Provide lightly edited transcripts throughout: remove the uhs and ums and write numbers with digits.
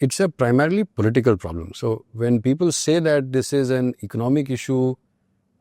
it's a primarily political problem. So when people say that this is an economic issue,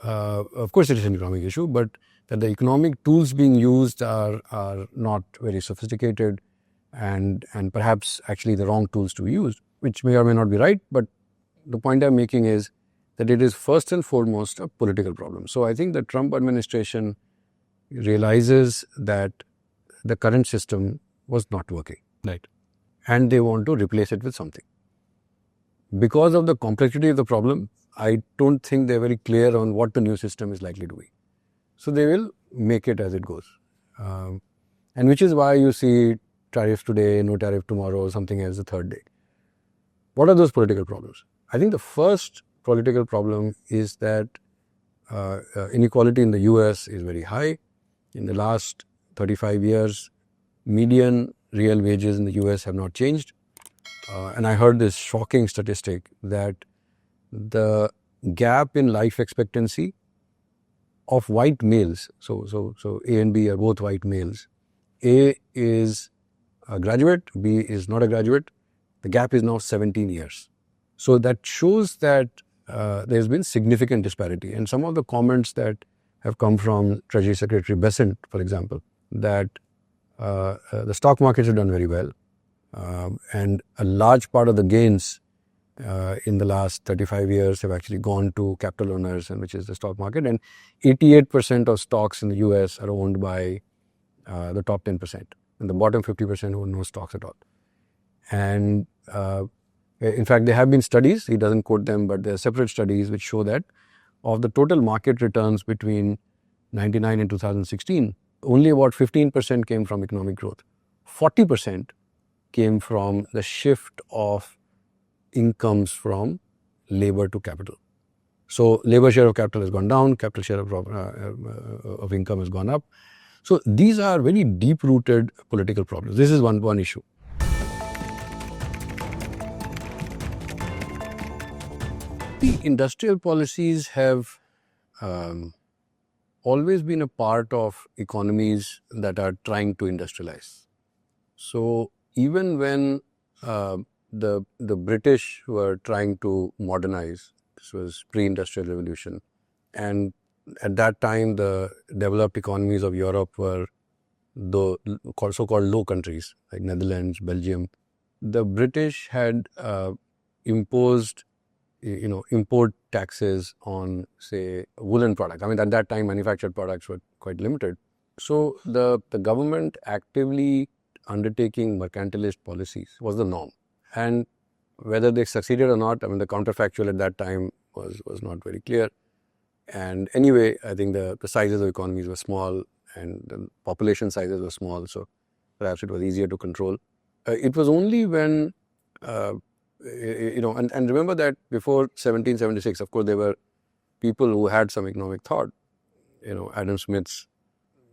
of course it is an economic issue, but that the economic tools being used are not very sophisticated and perhaps actually the wrong tools to be used, which may or may not be right. But the point I'm making is that it is first and foremost a political problem. So I think the Trump administration realizes that the current system was not working. Right. And they want to replace it with something. Because of the complexity of the problem, I don't think they're very clear on what the new system is likely to be. So they will make it as it goes. And which is why you see tariff today, no tariff tomorrow, something else the third day. What are those political problems? I think the first political problem is that inequality in the US is very high. In the last 35 years, median real wages in the US have not changed. And I heard this shocking statistic that the gap in life expectancy of white males, so A and B are both white males. A is a graduate, B is not a graduate. The gap is now 17 years. So that shows that there's been significant disparity. And some of the comments that have come from Treasury Secretary Bessent, for example, that the stock markets have done very well. And a large part of the gains in the last 35 years have actually gone to capital owners, and which is the stock market. And 88% of stocks in the US are owned by the top 10%, and the bottom 50% own no stocks at all. And in fact, there have been studies, he doesn't quote them, but there are separate studies which show that of the total market returns between 1999 and 2016, only about 15% came from economic growth. 40% came from the shift of incomes from labor to capital. So labor share of capital has gone down, capital share of income has gone up. So these are very deep-rooted political problems. This is one issue. The industrial policies have always been a part of economies that are trying to industrialize. So even when the British were trying to modernize, this was pre-industrial revolution, and at that time the developed economies of Europe were the so-called low countries like Netherlands, Belgium. The British had imposed import taxes on, say, woolen products. I mean, at that time, manufactured products were quite limited. So the government actively undertaking mercantilist policies was the norm. And whether they succeeded or not, I mean, the counterfactual at that time was not very clear. And anyway, I think the sizes of economies were small and the population sizes were small, so perhaps it was easier to control. It was only when and remember that before 1776, of course, there were people who had some economic thought. Adam Smith's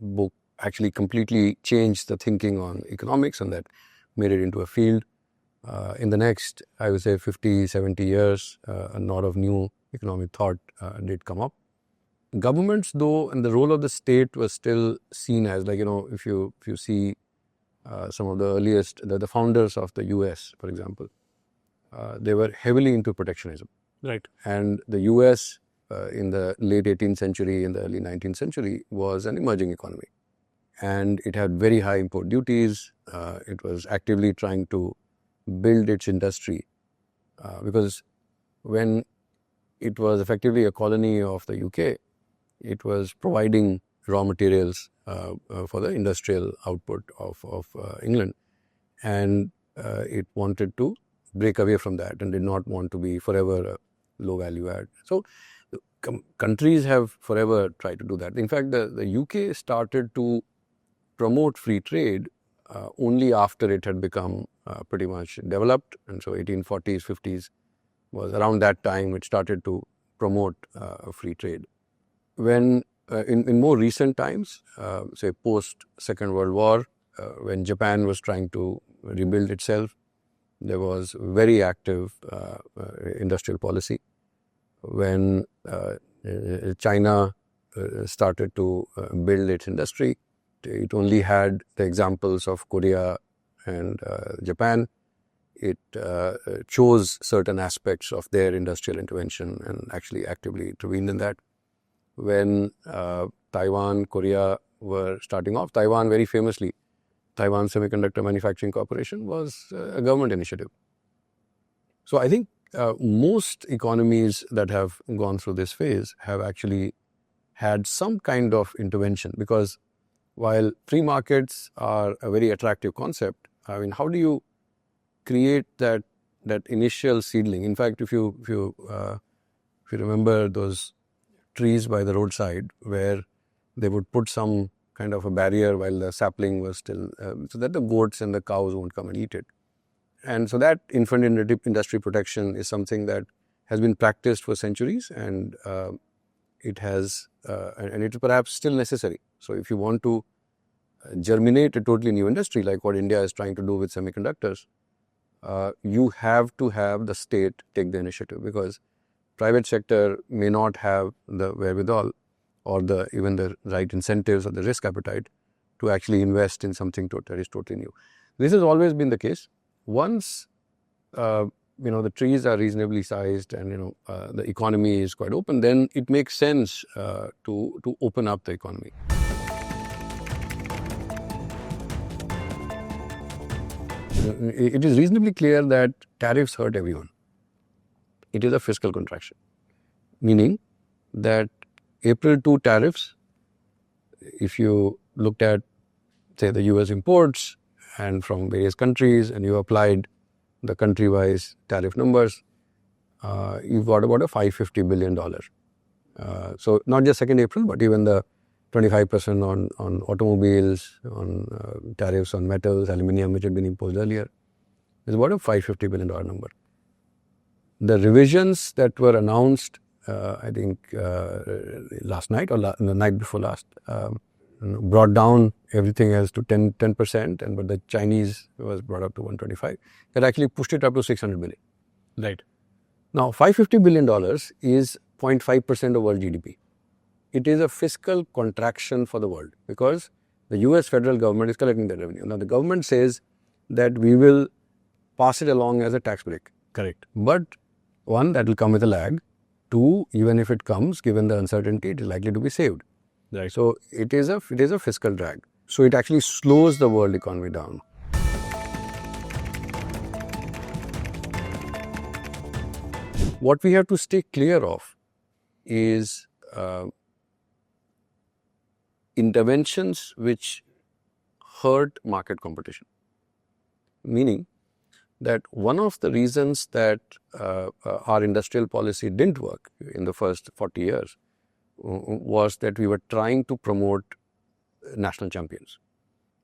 book actually completely changed the thinking on economics, and that made it into a field. In the next, I would say 50, 70 years, a lot of new economic thought did come up. Governments, though, and the role of the state was still seen as, like, if you see some of the earliest, the founders of the US, for example, they were heavily into protectionism. Right. And the US in the late 18th century, in the early 19th century, was an emerging economy. And it had very high import duties. It was actively trying to build its industry because when it was effectively a colony of the UK, it was providing raw materials for the industrial output of England. And it wanted to break away from that and did not want to be forever a low value add. So countries have forever tried to do that. In fact, the UK started to promote free trade only after it had become pretty much developed. And so 1840s, 50s was around that time it started to promote free trade. When in more recent times, say post Second World War, when Japan was trying to rebuild itself, there was very active industrial policy. When China started to build its industry, it only had the examples of Korea and Japan. it chose certain aspects of their industrial intervention and actually actively intervened in that. When Taiwan, Korea were starting off, Taiwan very famously, Taiwan Semiconductor Manufacturing Corporation was a government initiative. So I think most economies that have gone through this phase have actually had some kind of intervention, because while free markets are a very attractive concept, I mean, how do you create that initial seedling? In fact, if you remember those trees by the roadside where they would put some kind of a barrier while the sapling was still, so that the goats and the cows won't come and eat it. And so that infant industry protection is something that has been practiced for centuries, and it has, and it is perhaps still necessary. So if you want to germinate a totally new industry like what India is trying to do with semiconductors, you have to have the state take the initiative, because private sector may not have the wherewithal or even the right incentives or the risk appetite to actually invest in something that is totally new. This has always been the case. Once the trees are reasonably sized and the economy is quite open, then it makes sense to open up the economy. It is reasonably clear that tariffs hurt everyone. It is a fiscal contraction, meaning that April 2 tariffs, if you looked at, say, the US imports and from various countries, and you applied the country-wise tariff numbers, you've got about a $550 billion. So not just 2nd April, but even the 25% on automobiles, on tariffs on metals, aluminium, which had been imposed earlier, is about a $550 billion number. The revisions that were announced, I think last night or the night before last, brought down everything else to 10%, but the Chinese was brought up to 125. That actually pushed it up to 600 billion. Right. Now, $550 billion is 0.5% of world GDP. It is a fiscal contraction for the world, because the US federal government is collecting that revenue. Now, the government says that we will pass it along as a tax break. Correct. But one, that will come with a lag. Two, even if it comes, given the uncertainty, it is likely to be saved. Right. So it is a fiscal drag. So it actually slows the world economy down. What we have to stay clear of is interventions which hurt market competition. Meaning that one of the reasons that our industrial policy didn't work in the first 40 years was that we were trying to promote national champions.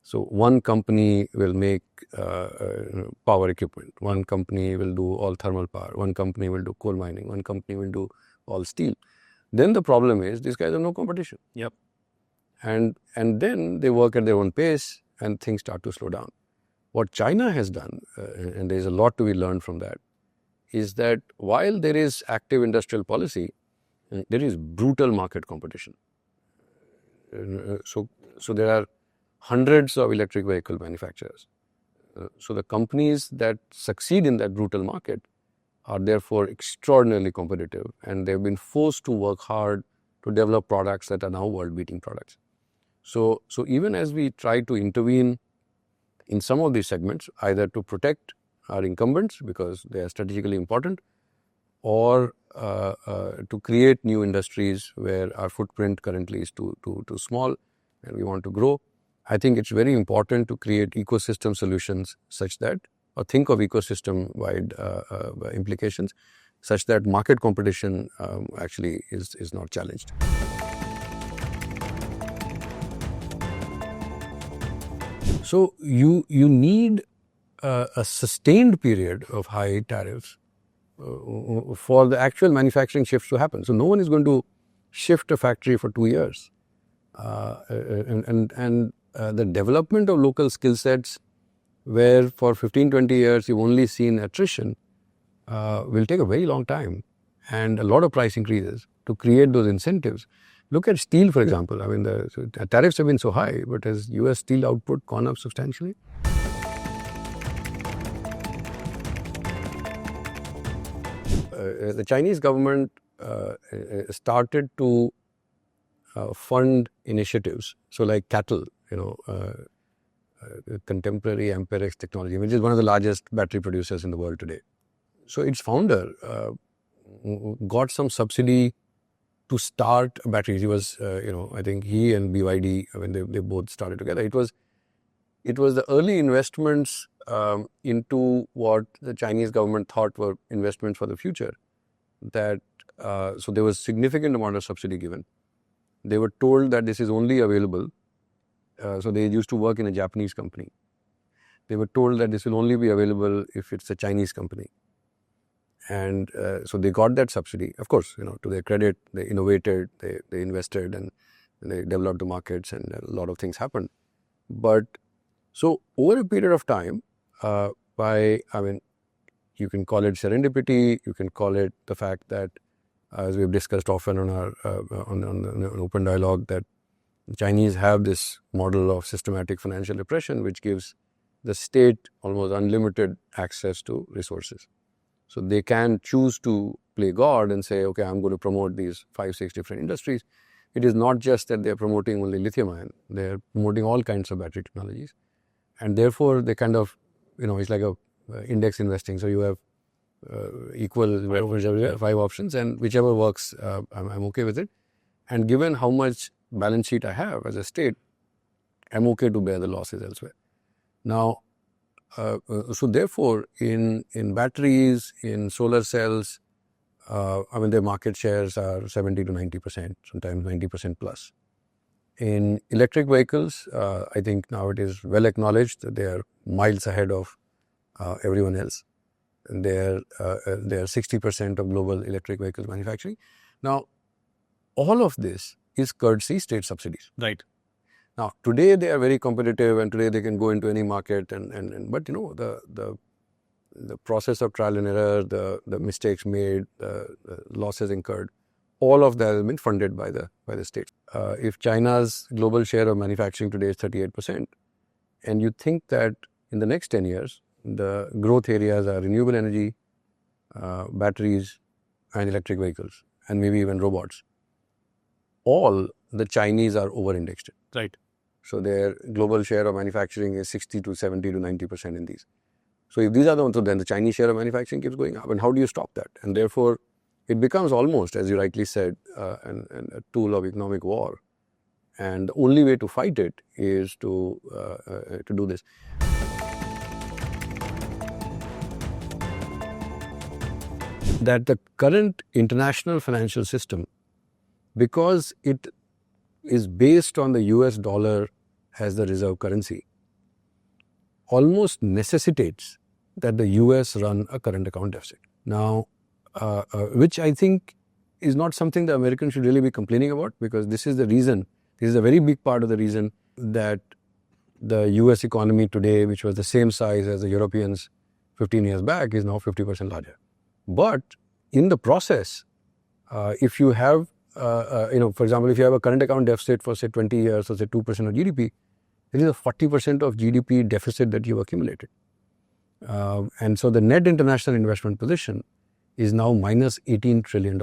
So one company will make power equipment, one company will do all thermal power, one company will do coal mining, one company will do all steel. Then the problem is these guys have no competition. Yep. And then they work at their own pace and things start to slow down. What China has done, and there is a lot to be learned from that, is that while there is active industrial policy, there is brutal market competition. So there are hundreds of electric vehicle manufacturers. So the companies that succeed in that brutal market are therefore extraordinarily competitive, and they've been forced to work hard to develop products that are now world-beating products. So even as we try to intervene in some of these segments, either to protect our incumbents because they are strategically important, or to create new industries where our footprint currently is too small and we want to grow, I think it's very important to create ecosystem solutions such that, or think of ecosystem-wide implications, such that market competition actually is not challenged. So you need a sustained period of high tariffs for the actual manufacturing shifts to happen. So no one is going to shift a factory for 2 years. And the development of local skill sets, where for 15-20 years you've only seen attrition, will take a very long time and a lot of price increases to create those incentives. Look at steel, for example. I mean, the tariffs have been so high, but has US steel output gone up substantially? the Chinese government started to fund initiatives. So like cattle, contemporary Amperex technology, which is one of the largest battery producers in the world today. So its founder got some subsidy to start batteries. He was, I think he and BYD, when they both started together, it was the early investments into what the Chinese government thought were investments for the future. That so there was significant amount of subsidy given. They were told that this is only available. So they used to work in a Japanese company. They were told that this will only be available if it's a Chinese company. And so they got that subsidy. Of course, to their credit, they innovated, they invested, and they developed the markets, and a lot of things happened. But so over a period of time, you can call it serendipity, you can call it the fact that, as we've discussed often on our on an open dialogue, that the Chinese have this model of systematic financial repression, which gives the state almost unlimited access to resources. So they can choose to play God and say, okay, I'm going to promote these 5-6 different industries. It is not just that they're promoting only lithium ion, they're promoting all kinds of battery technologies. And therefore, they kind of, it's like a index investing. So you have equal 5 options, and whichever works, I'm okay with it. And given how much balance sheet I have as a state, I'm okay to bear the losses elsewhere. Now, so therefore, in batteries, in solar cells, their market shares are 70 to 90%, sometimes 90% plus. In electric vehicles, I think now it is well acknowledged that they are miles ahead of everyone else. They are 60% of global electric vehicles manufacturing. Now, all of this is courtesy state subsidies. Right. Now, today they are very competitive, and today they can go into any market. But the process of trial and error, the mistakes made, the losses incurred, all of that has been funded by the states. If China's global share of manufacturing today is 38%, and you think that in the next 10 years, the growth areas are renewable energy, batteries, and electric vehicles, and maybe even robots, all the Chinese are over-indexed. Right. So their global share of manufacturing is 60 to 70 to 90% in these. So if these are the ones, then the Chinese share of manufacturing keeps going up. And how do you stop that? And therefore, it becomes almost, as you rightly said, a tool of economic war. And the only way to fight it is to do this. That the current international financial system, because it is based on the US dollar as the reserve currency, almost necessitates that the US run a current account deficit. Now, which I think is not something the Americans should really be complaining about, because this is the reason, this is a very big part of the reason that the US economy today, which was the same size as the Europeans 15 years back, is now 50% larger. But in the process, if you have, for example, if you have a current account deficit for say 20 years or say 2% of GDP, there is a 40% of GDP deficit that you've accumulated. And so the net international investment position is now minus $18 trillion.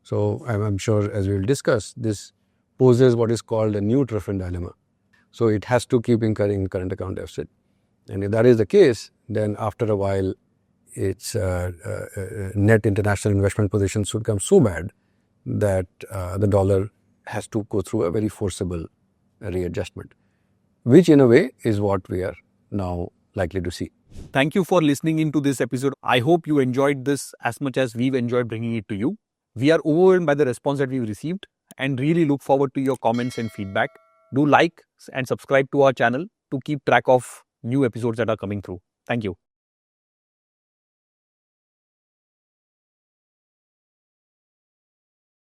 So I'm sure, as we will discuss, this poses what is called a new Triffin dilemma. So it has to keep incurring current account deficit. And if that is the case, then after a while, its net international investment position should become so bad that the dollar has to go through a very forcible readjustment, which in a way is what we are now likely to see. Thank you for listening into this episode. I hope you enjoyed this as much as we've enjoyed bringing it to you. We are overwhelmed by the response that we've received and really look forward to your comments and feedback. Do like and subscribe to our channel to keep track of new episodes that are coming through. Thank you.